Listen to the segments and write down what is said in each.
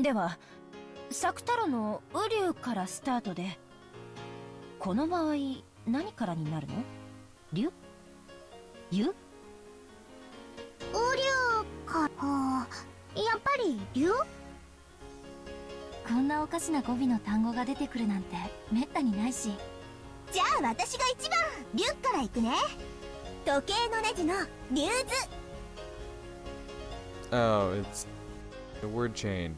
では作太郎の雨竜からスタートで、この場合何からになるの？竜？ゆ？雨竜か。やっぱり竜？こんなおかしな語尾の単語が出てくるなんてめったにないし。じゃあ私が一番竜から行くね。時計のネジの竜図。 Oh, it's a word chain.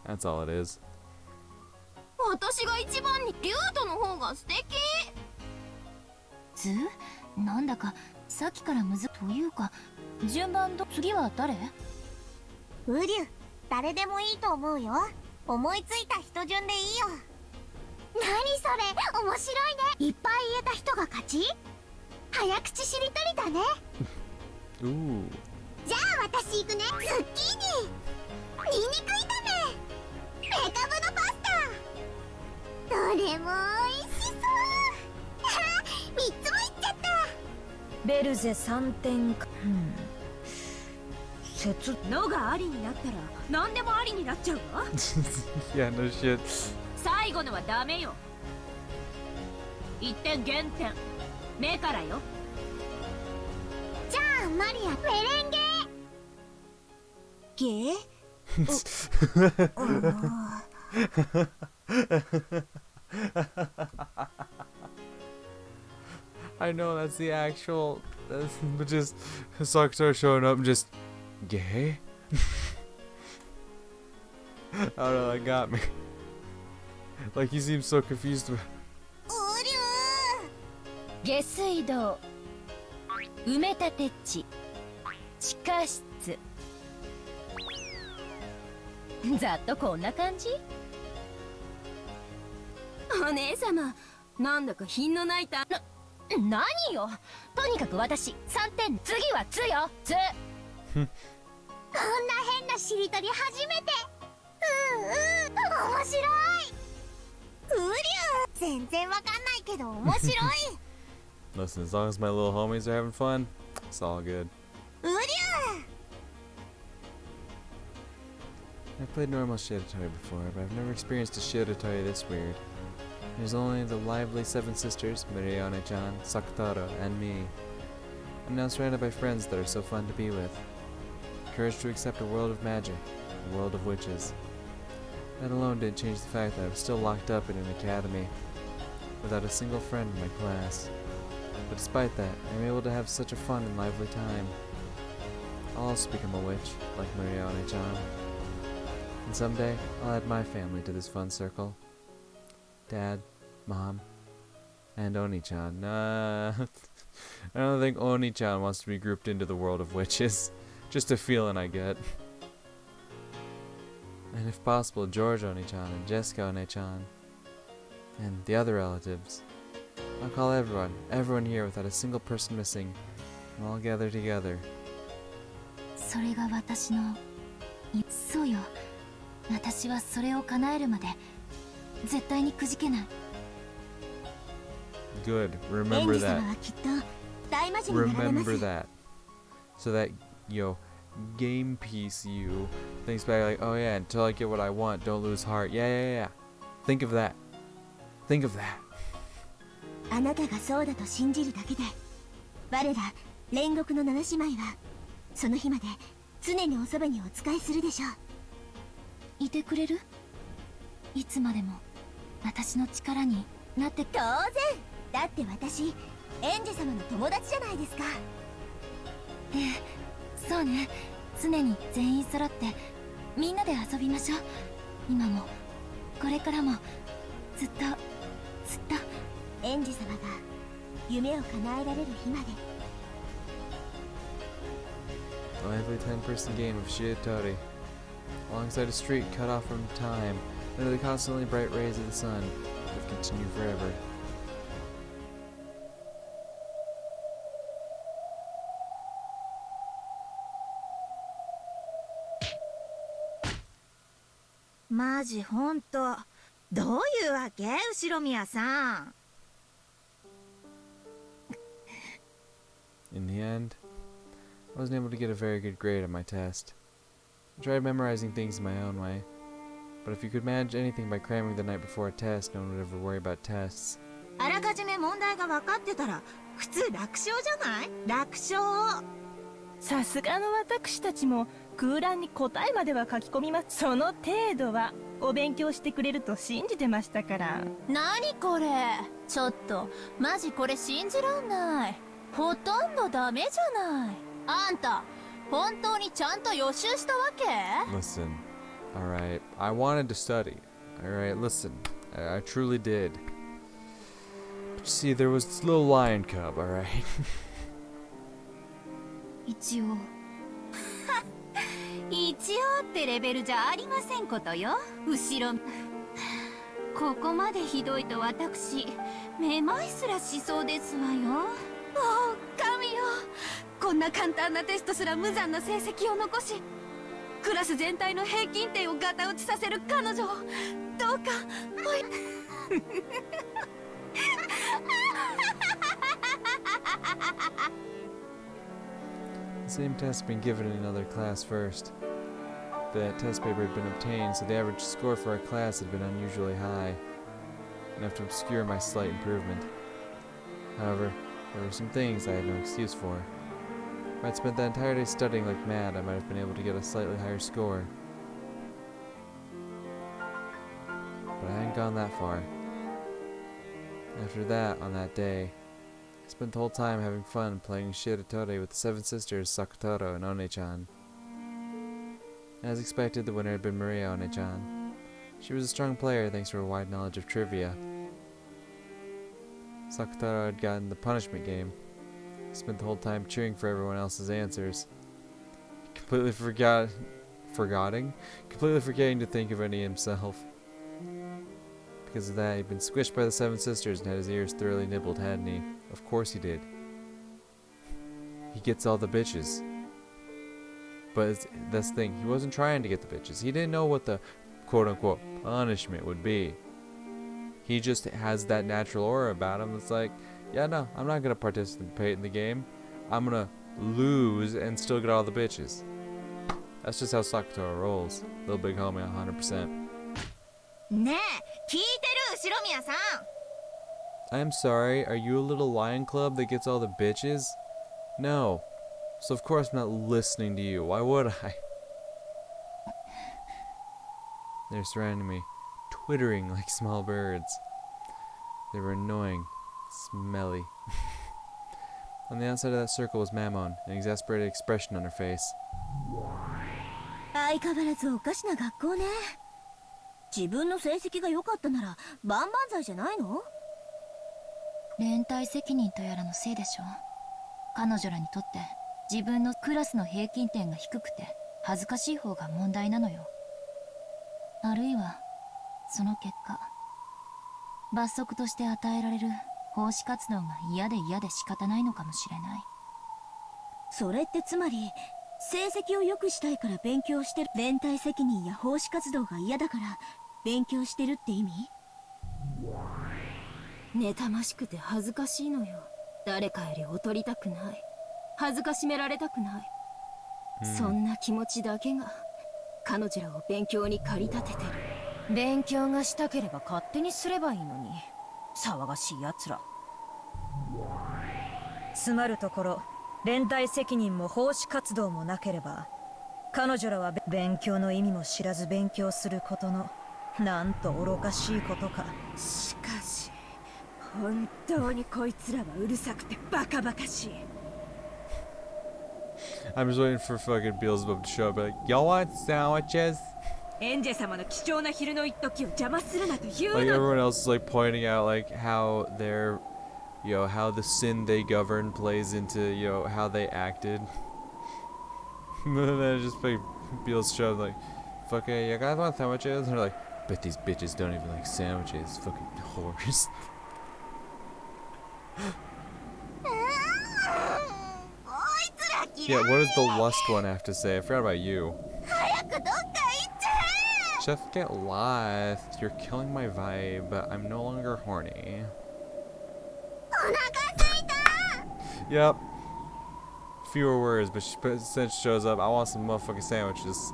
That's all it is. 私が一番に竜との方が素敵。図？なんだかさっきからむずというか、順番ど次は誰？雨竜、誰でもいいと思うよ。思いついた人順でいいよ。何それ、面白いね。いっぱい言えた人が勝ち？早口しりとりだね。Ooh. じゃあ私行くね。ズッキーニ、ニンニク炒め、メカブのパスタ。どれも美味しそう。3つもいっちゃった。ベルゼ3点か。説のがありになったら何でもありになっちゃうわ。Yeah, no shit. 最後のはダメよ。1点減点。目からよ。じゃあマリア、メレンゲゲー。I know that's the actual, but just Sakura showing up and just gay. I don't know, that got me. Like he seems so confused. 下水道、埋め立て地、地下室。ざっとこんな感じ？お姉様、なんだか品のない何よ。とにかく私3点。次はつよ、つ。こんな変なしりとり初めて。面白い。雨竜、全然わかんないけど面白い。Listen, as long as my little homies are having fun, it's all good. 雨竜。 I've played normal Shiratori before, but I've never experienced a Shiratori this weird. There's only the lively seven sisters, Mirione-chan, Sakutaro, and me. I'm now surrounded by friends that are so fun to be with. Courage to accept a world of magic, a world of witches. That alone didn't change the fact that I was still locked up in an academy, without a single friend in my class. But despite that, I'm able to have such a fun and lively time. I'll also become a witch, like Mirione-chan. And someday, I'll add my family to this fun circle. Dad, Mom, and Oni-chan. I don't think Oni-chan wants to be grouped into the world of witches. Just a feeling I get. And if possible, George Oni-chan and Jessica Oni-chan. And the other relatives. I'll call everyone here without a single person missing, and all gather together. それが私の、そうよ。私はそれを叶えるまで絶対にくじけない。Good. エン Remember ジ様 that. はきっと大魔女になられます。 Remember that. So that, game piece you thinks back like, oh yeah, until I get what I want, don't lose heart. Yeah. Think of that. Think of that. あなたがそうだと信じるだけで、我ら煉獄の7姉妹はその日まで常におそばにお仕えするでしょう。いてくれる？いつまでも私の力になって。当然だって私エンジェ様の友達じゃないですか。そうね。常に全員揃ってみんなで遊びましょう。今もこれからもずっとエンジェ様が夢を叶えられる日まで。 A lively 10-person game of Shiratori. Alongside a street cut off from time, under the constantly bright rays of the sun, that continue forever. マジほんと。どういうわけ、後宮さん。In the end, I wasn't able to get a very good grade on my test. I tried memorizing things in my own way. But if you could manage anything by cramming the night before a test, no one would ever worry about tests. あらかじめ問題が分かってたら普通楽勝じゃない？楽勝。さすがの私たちも空欄に答えまでは書き込みます。その程度はお勉強してくれると信じてましたから。何これ、ちょっとマジこれ信じらんない。ほとんどダメじゃない。あんた本当にちゃんと予習したわけ？ Listen, alright, I wanted to study. Alright, listen, I truly did. But you see, there was this little lion cub, alright? 一応一応ってレベルじゃありませんことよ。後ろここまでひどいと私めまいすらしそうですわよ。おお神よ、こんな簡単なテストすら無残な成績を残しクラス全体の平均点をガタ打ちさせる彼女をどうかThe same test had been given in another class first. That test paper had been obtained, so the average score for our class had been unusually high, enough to obscure my slight improvement. However, there were some things I had no excuse for. If I'd spent that entire day studying like mad, I might have been able to get a slightly higher score. But I hadn't gone that far. After that, on that day, I spent the whole time having fun playing Shiratore with the seven sisters Sakutaro and One-chan. As expected, the winner had been Maria One-chan. She was a strong player thanks to her wide knowledge of trivia. Sakutaro had gotten the punishment game. He spent the whole time cheering for everyone else's answers. Completely forgetting to think of any himself. Because of that, he'd been squished by the seven sisters and had his ears thoroughly nibbled, hadn't he? Of course he did. He gets all the bitches. But that's the thing, he wasn't trying to get the bitches. He didn't know what the quote-unquote punishment would be. He just has that natural aura about him. It's like, yeah, no, I'm not going to participate in the game. I'm going to lose and still get all the bitches. That's just how Sakutaro rolls. Little big homie 100%. ねえ、聞いてる後宮さん。 I'm sorry, are you a little lion club that gets all the bitches? No. So of course I'm not listening to you. Why would I? They're surrounding me, twittering like small birds. They were annoying, smelly. On the outside of that circle was Mammon, an exasperated expression on her face. 相変わらずおかしな学校ね。自分の成績が良かったなら万々歳じゃないの？連帯責任とやらのせいでしょ。彼女らにとって自分のクラスの平均点が低くて恥ずかしい方が問題なのよ。あるいはその結果、罰則として与えられる奉仕活動が嫌で仕方ないのかもしれない。それってつまり成績を良くしたいから勉強してる。連帯責任や奉仕活動が嫌だから勉強してるって意味？妬ましくて恥ずかしいのよ。誰かより劣りたくない。恥ずかしめられたくない。そんな気持ちだけが彼女らを勉強に駆り立ててる。勉強がしたければ勝手にすればいいのに、騒がしい奴ら。つまるところ、連帯責任も奉仕活動もなければ彼女らは勉強の意味も知らず勉強することのなんと愚かしいことか。しかし本当にこいつらはうるさくてバカバカしい。 I'm just waiting for fucking Beelzebub to show up and be like, y'all want sandwiches? エンジェ様の貴重な昼の一時を邪魔するなと言う Like の。 everyone else is like pointing out like how their, you know, how the sin they govern plays into, you know, how they acted. And then just like Beelzebub show up like, fucking, you guys want sandwiches? And they're like, bet these bitches don't even like sandwiches, fucking whores. Yeah, what does the lust one have to say? I forgot about you. Chef, get lost. You're killing my vibe. I'm no longer horny. Yep. Fewer words, but since she shows up, I want some motherfucking sandwiches.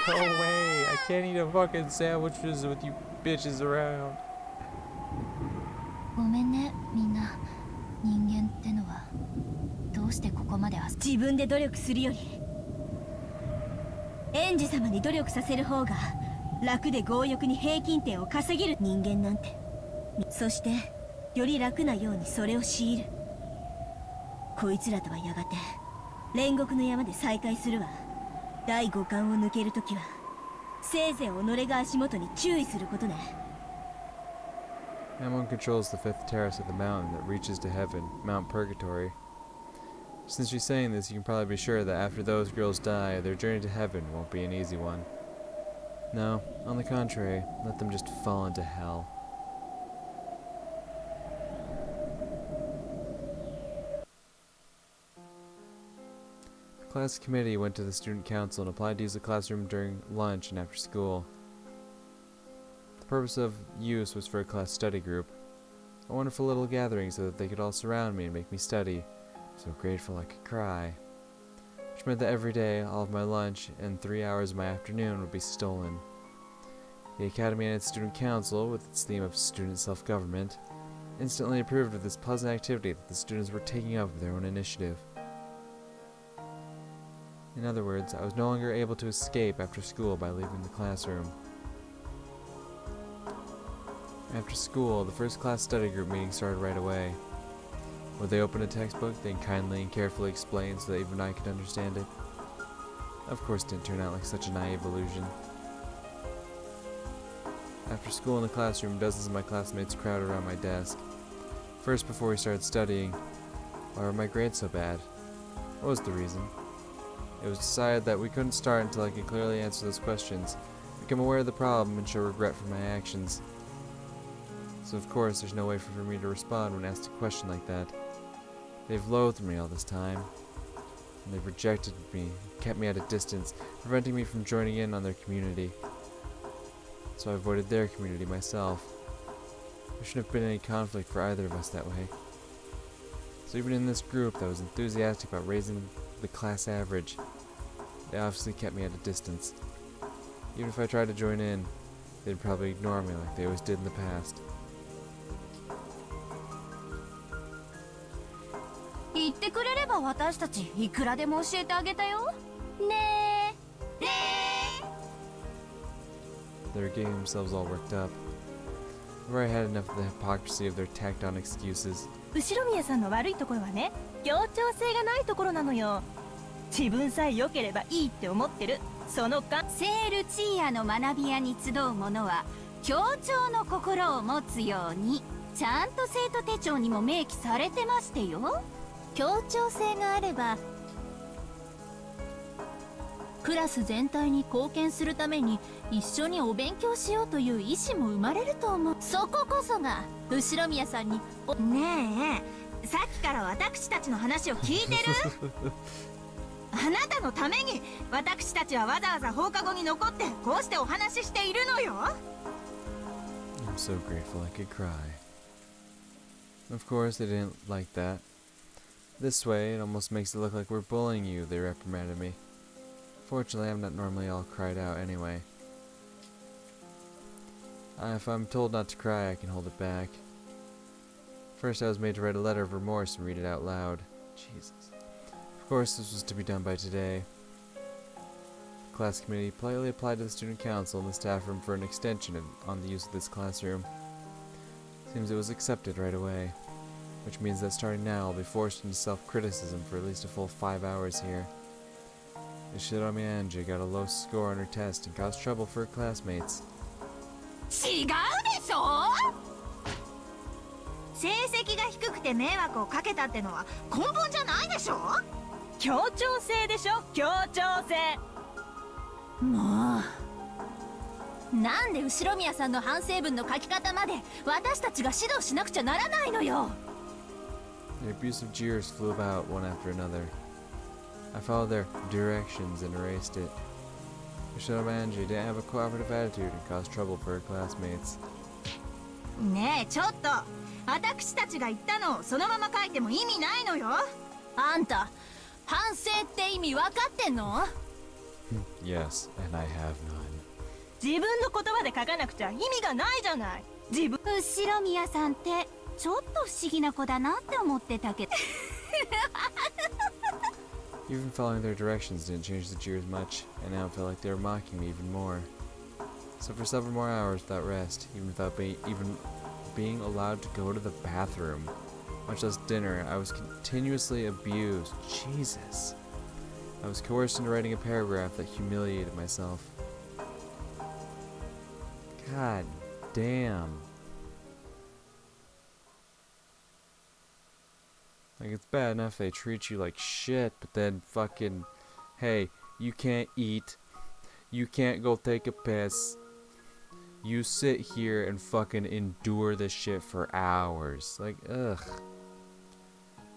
Go away! I can't eat a fucking sandwiches with you bitches around. ごめんね、みんな。人間ってのはどうしてここまで自分で努力するよりエンジ様に努力させる方が楽で強欲に平均点を稼げる人間なんて。そしてより楽なようにそれを強いる。こいつらとはやがて煉獄の山で再会するわ。第五感を抜けるときはせいぜい己が足元に注意することね。Amon controls the fifth terrace of the mountain that reaches to heaven, Mount Purgatory. Since she's saying this, you can probably be sure that after those girls die, their journey to heaven won't be an easy one. No, on the contrary, let them just fall into hell. The class committee went to the student council and applied to use the classroom during lunch and after school. The purpose of use was for a class study group. A wonderful little gathering so that they could all surround me and make me study. So grateful I could cry. Which meant that every day, all of my lunch and 3 hours of my afternoon would be stolen. The Academy and its student council, with its theme of student self-government, instantly approved of this pleasant activity that the students were taking up of their own initiative. In other words, I was no longer able to escape after school by leaving the classroom. After school, the first class study group meeting started right away. Would they open a textbook, then kindly and carefully explain so that even I could understand it? Of course, it didn't turn out like such a naive illusion. After school in the classroom, dozens of my classmates crowded around my desk. First, before we started studying, why were my grades so bad? What was the reason? It was decided that we couldn't start until I could clearly answer those questions, become aware of the problem, and show regret for my actions. So of course, there's no way for me to respond when asked a question like that. They've loathed me all this time, and they've rejected me, kept me at a distance, preventing me from joining in on their community. So I avoided their community myself. There shouldn't have been any conflict for either of us that way. So even in this group that was enthusiastic about raising the class average, they obviously kept me at a distance. Even if I tried to join in, they'd probably ignore me like they always did in the past. 言ってくれれば私たちいくらでも教えてあげたよ。ねえ。ねえ。 They were getting themselves all worked up. Before I had enough of the hypocrisy of their tacked on excuses. 後宮さんの悪いところはね、協調性がないところなのよ。自分さえ良ければいいって思ってる。そのかセールチーヤの学び屋に集う者は協調の心を持つようにちゃんと生徒手帳にも明記されてましてよ。協調性があればクラス全体に貢献するために一緒にお勉強しようという意思も生まれると思う。そここそが後宮さんにねえ、さっきから私たちの話を聞いてるあなたのために私たちはわざわざ放課後に残ってこうしてお話ししているのよ。 I'm so grateful I could cry. Of course, they didn't like that. This way, it almost makes it look like we're bullying you, they reprimanded me. Fortunately, I'm not normally all cried out anyway. If I'm told not to cry, I can hold it back. First, I was made to write a letter of remorse and read it out loud. Jesus. Of course, this was to be done by today. The class committee politely applied to the student council and the staff room for an extension on the use of this classroom. Seems it was accepted right away, which means that starting now I'll be forced into self-criticism for at least a full 5 hours here. Ange got a low score on her test and caused trouble for her classmates. 違うでしょ。成績が低くて迷惑をかけたってのは根本じゃないでしょ。協調性でしょ、協調性。もうなんで後宮さんの反省文の書き方まで私たちが指導しなくちゃならないのよ。 The abusive jeers flew about one after another. I followed their directions and erased it. Ange didn't have a cooperative attitude and caused trouble for her classmates. ねえ、ちょっと私たちが言ったのをそのまま書いても意味ないのよ。あんた反省って意味分かってんの？ Yes, and I have none. 自分の言葉で書かなくちゃ意味がないじゃない。自分後ろ宮さんってちょっと不思議な子だなって思ってたけど。 Even following their directions didn't change the jeers much, and now it felt like they were mocking me even more. So for several more hours without rest, even without being allowed to go to the bathroom, much less dinner, I was continuously abused. Jesus. I was coerced into writing a paragraph that humiliated myself. God damn. Like, it's bad enough they treat you like shit, but then fucking, hey, you can't eat, you can't go take a piss, you sit here and fucking endure this shit for hours. Like, ugh.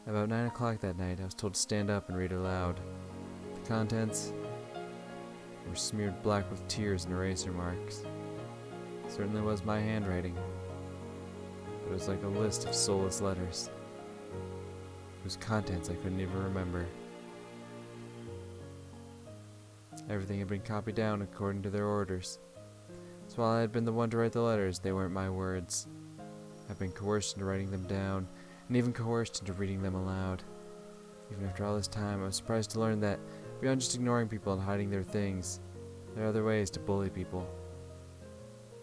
About 9 o'clock that night, I was told to stand up and read aloud. The contents were smeared black with tears and eraser marks. It certainly was my handwriting. It was like a list of soulless letters, whose contents I couldn't even remember. Everything had been copied down according to their orders. So while I had been the one to write the letters, they weren't my words. I've been coerced into writing them down, and even coerced into reading them aloud. Even after all this time, I was surprised to learn that, beyond just ignoring people and hiding their things, there are other ways to bully people.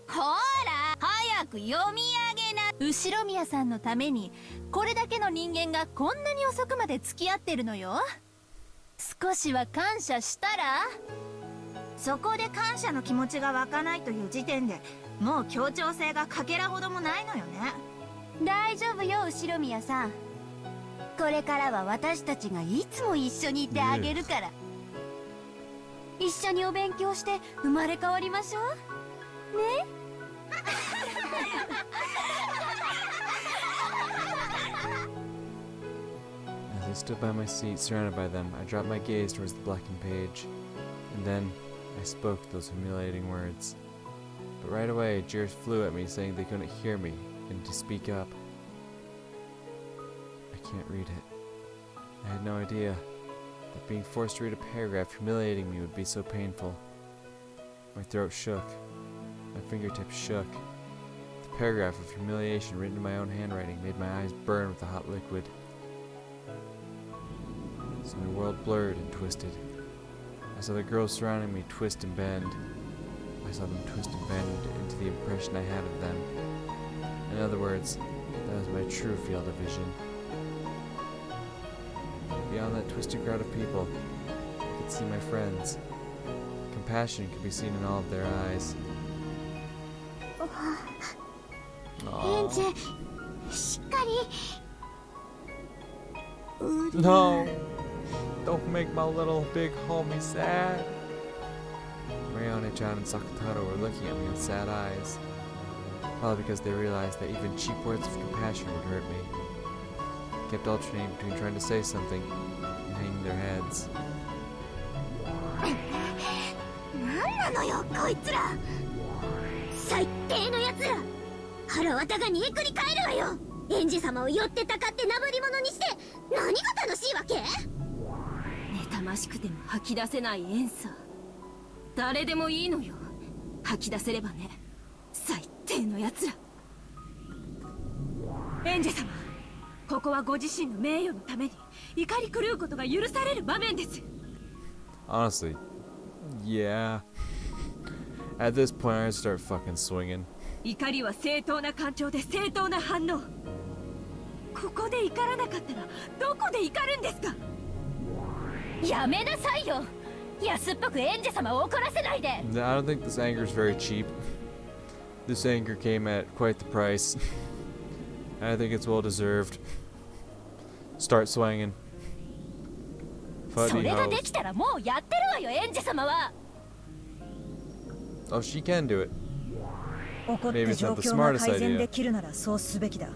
ほら早く読み上げな。後ろ宮さんのためにこれだけの人間がこんなに遅くまで付き合ってるのよ。少しは感謝したら。そこで感謝の気持ちが湧かないという時点でもう協調性がかけらほどもないのよね。大丈夫よ後ろ宮さん。これからは私たちがいつも一緒にいてあげるから。一緒にお勉強して生まれ変わりましょうね。As I stood by my seat, surrounded by them, I dropped my gaze towards the blackened page. And then, I spoke those humiliating words. But right away, jeers flew at me, saying they couldn't hear me, and to speak up. I can't read it. I had no idea that being forced to read a paragraph humiliating me would be so painful. My throat shook. My fingertips shook. The paragraph of humiliation written in my own handwriting made my eyes burn with a hot liquid. So my world blurred and twisted. I saw the girls surrounding me twist and bend. I saw them twist and bend into the impression I had of them. In other words, that was my true field of vision. Beyond that twisted crowd of people, I could see my friends. Compassion could be seen in all of their eyes. Ange, しっかり。No! Don't make my little big homie sad. Mariana-chan and Sakataro were looking at me with sad eyes. Probably because they realized that even cheap words of compassion would hurt me. I kept alternating between trying to say something and hanging their heads. なんなのよこいつら。最低のやつら。腹渡が煮えくり返るわよ。エンジ様を寄ってたかってなぶり物にして何が楽しいわけ。妬ましくても吐き出せないエンサー。誰でもいいのよ。吐き出せればね。最低のやつら。エンジェ様、ここはご自身の名誉のために怒り狂うことが許される場面です。Honestly, yeah. At this point, I'd start fucking swinging. 怒りは正当な感情で正当な反応。ここで怒らなかったらどこで怒るんですか。やめなさいよ。安っぽくエンジェ様を怒らせないで。I don't think this anger is very cheap. This anger came at quite the price. I think it's well deserved. Start swinging. それができたらもうやってるわよエンジェ様は。Oh, she can do it. 怒って状況が改善できるならそうすべきだ。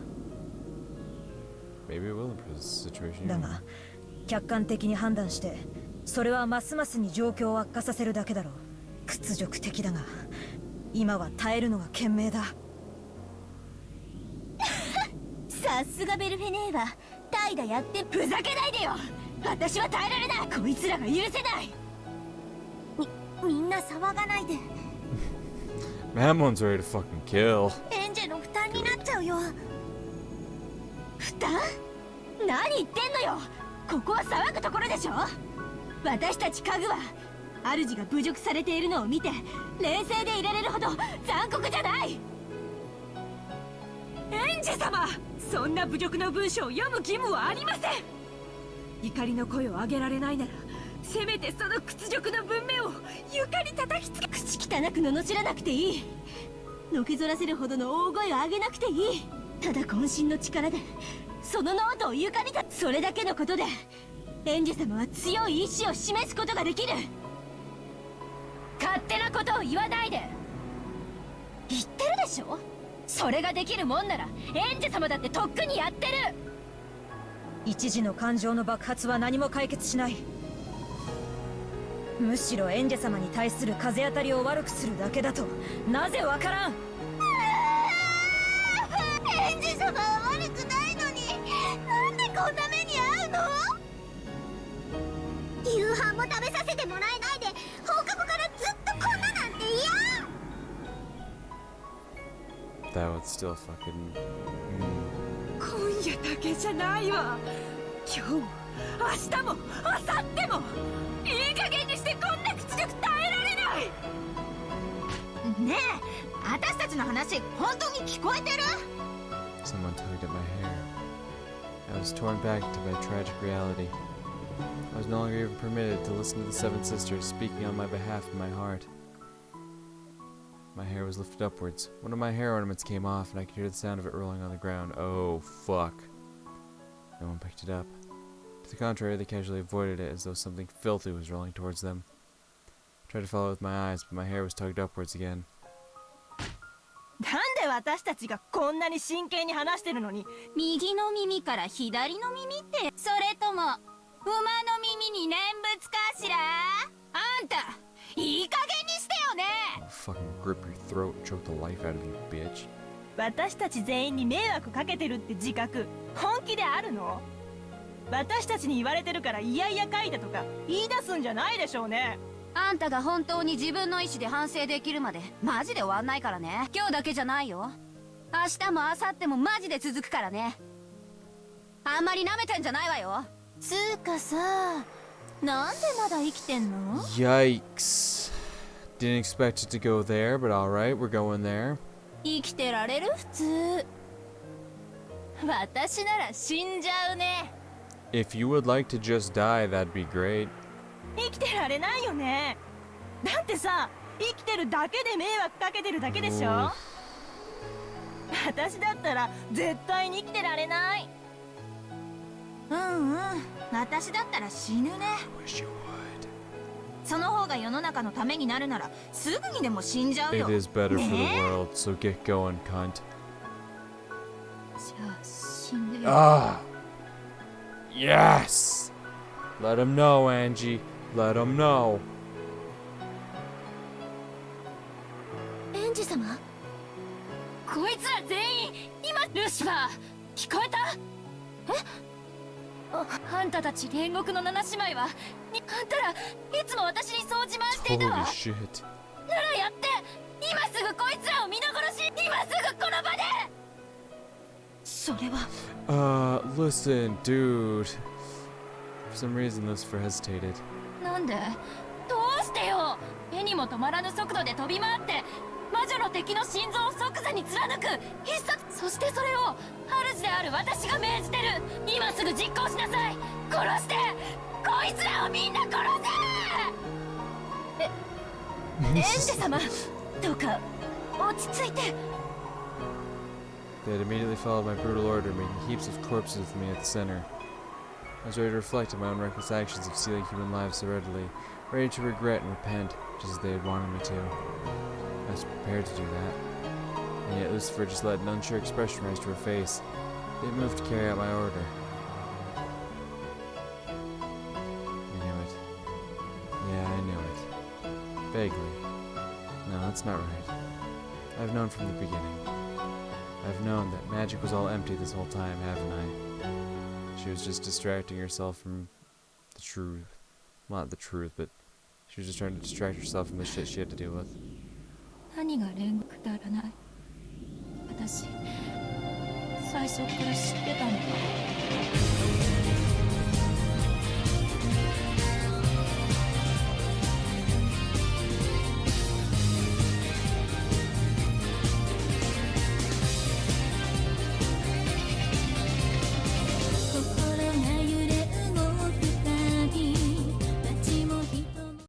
Maybe it will improve the situation. だが客観的に判断してそれはますますに状況を悪化させるだけだろう。屈辱的だが今は耐えるのが賢明だ。さすがベルフェネーは怠惰やってふざけないでよ。私は耐えられない。こいつらが許せない。みんな騒がないで。 Mamon's ready to fucking kill. エンジェの負担になっちゃうよ。負担？何言ってんのよ。ここは騒ぐところでしょ。私たち家具は主が侮辱されているのを見て冷静でいられるほど残酷じゃない。エンジェ様、そんな侮辱の文章を読む義務はありません。怒りの声を上げられないならせめてその屈辱の文面を床に叩きつけ、口汚く罵らなくていい。のけぞらせるほどの大声を上げなくていい。ただ渾身の力でそのノートを床にそれだけのことでエンジェ様は強い意志を示すことができる。勝手なことを言わないで。言ってるでしょ。それができるもんならエンジェ様だってとっくにやってる。一時の感情の爆発は何も解決しない。むしろエンジェ様に対する風当たりを悪くするだけだとなぜわからん。エンジェ様は悪くないのに、なんでこんな目に遭うの？夕飯も食べさせてもらえないで放課後からずっとこんななんて嫌。 That would still fucking. 今夜だけじゃないわ。今日も明日も明後日もいい加減にしてこんな屈辱耐えられない。ねえ、私たちの話本当に聞こえてる？ Someone tugged at my hair. I was torn back to by tragic reality. I was no longer even permitted to listen to the seven sisters speaking on my behalf in my heart. My hair was lifted upwards. One of my hair ornaments came off, and I could hear the sound of it rolling on the ground. Oh, fuck. No one picked it up. To the contrary, they casually avoided it as though something filthy was rolling towards them. I tried to follow it with my eyes, but my hair was tugged upwards again. なんで私たちがこんなに真剣に話してるのに右の耳から左の耳って、それとも馬の耳に念仏かしら。あんたいい加減にしてよね。 I'll fucking grip your throat and choke the life out of you, bitch. 私たち全員に迷惑かけてるって自覚本気であるの？私たちに言われてるからいやいや書いたとか言い出すんじゃないでしょうね。あんたが本当に自分の意思で反省できるまでマジで終わんないからね。今日だけじゃないよ。明日も明後日もマジで続くからね。あんまり舐めてんじゃないわよ。つーかさ、なんでまだ生きてんの？ Yikes. Didn't expect it to go there, but alright, we're going there. 生きてられる？普通。私なら死んじゃうね。 If you would like to just die, that'd be great. 生きてられないよね。だってさ、生きてるだけで迷惑かけてるだけでしょ。私だったら絶対に生きてられない。うんうん、私だったら死ぬね。 Wish you would. その方が世の中のためになるならすぐにでも死んじゃうよ。 It is better for the world, so get going, cunt. じゃあ死んでよ。 Ah! Yes! Let him know, Angie. Let him know. エンジ様、こいつら全員今ルシファー聞こえた？あんたたち煉獄の七姉妹はあんたらいつも私にそう自慢していた Holy わ。 shit. ならやって、今すぐこいつらを皆殺し、今すぐこの場で。それは Listen, dude. For some reason, Lucifer hesitated. なんで？どうしてよ。絵にも止まらぬ速度で飛び回って魔女の敵の心臓を即座に貫く必殺。そしてそれを主である私が命じてる。今すぐ実行しなさい。殺して、こいつらをみんな殺せ。エンジェ様、どうか落ち着いて。 They had immediately followed my brutal order, making heaps of corpses with me at the center. I was ready to reflect on my own reckless actions of stealing human lives so readily, ready to regret and repent, just as they had wanted me to. I was prepared to do that. And yet Lucifer just let an unsure expression rise to her face. Didn't move to carry out my order. I knew it. Yeah, I knew it. Vaguely. No, that's not right. I've known from the beginning. I've known that magic was all empty this whole time, haven't I? She was just distracting herself from the truth. Not the truth, but She was just trying to distract herself from the shit she had to deal with. 何が煉獄くだらない。私最初から知ってたのか。